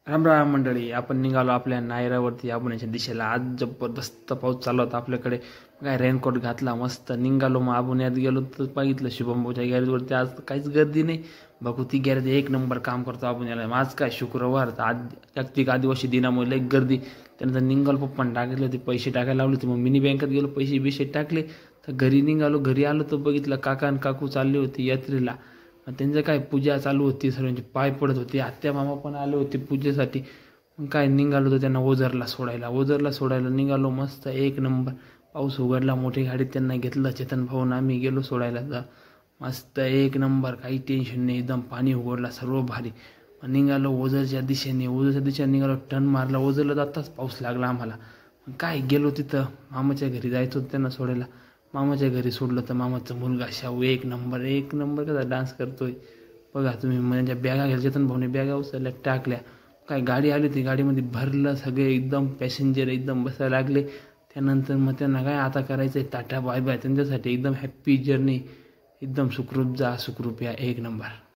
राम राम मंडळी, आपण निघालो आपल्या नायरावरती आबुण्याच्या दिशेला. आज जबरदस्त पाऊस चालू होता आपल्याकडे. काय रेनकोट घातला, मस्त निघालो. मग आबुण्यात गेलो तर बघितलं शुभमभाऊच्या गॅरेजवरती आज तर काहीच गर्दी नाही. बघू ती गॅरेज एक नंबर काम करतो आबुण्याला. आज काय शुक्रवार, आज जागतिक आदिवासी दिनामुळे लई गर्दी. त्यानंतर निघालो, पप्पाने टाकले होते पैसे टाकायला लावले होते. मग मिनी बँकेत गेलो, पैसे बिशे टाकले तर घरी निघालो. घरी आलो तर बघितलं काका आणि काकू चालले होते यात्रेला. मग त्यांचं काय पूजा चालू होती, सर्वांचे पाय पडत होते. आत्या मामा पण आले होते पूजेसाठी. मग काय निघालो तर त्यांना ओझरला सोडायला निघालो. मस्त एक नंबर पाऊस उघडला, मोठी गाडी त्यांना घेतलं चेतन भाऊन, आम्ही गेलो सोडायला. तर मस्त एक नंबर, काही टेन्शन नाही, एकदम पाणी उघडला, सर्व भारी. मग निघालो ओझरच्या दिशेने निघालो. टर्न मारला ओझरला, जाताच पाऊस लागला आम्हाला. मग काय गेलो तिथं मामाच्या घरी जायचं होतं त्यांना सोडायला. मामाच्या घरी सोडलं तर मामाचा मुलगा शाहू एक नंबर कसा डान्स करतोय बघा तुम्ही. म्हणजे बॅगा घ्यायच्या चेतन भाऊने बॅगा उचलल्या टाकल्या. काय गाडी आली होती, गाडीमध्ये भरलं सगळे, एकदम पॅसेंजर एकदम बसायला लागले. त्यानंतर मग त्यांना काय आता करायचं आहे टाटा बाय बाय. त्यांच्यासाठी एकदम हॅप्पी जर्नी, एकदम सुखरूप जा सुखरूप या, एक नंबर.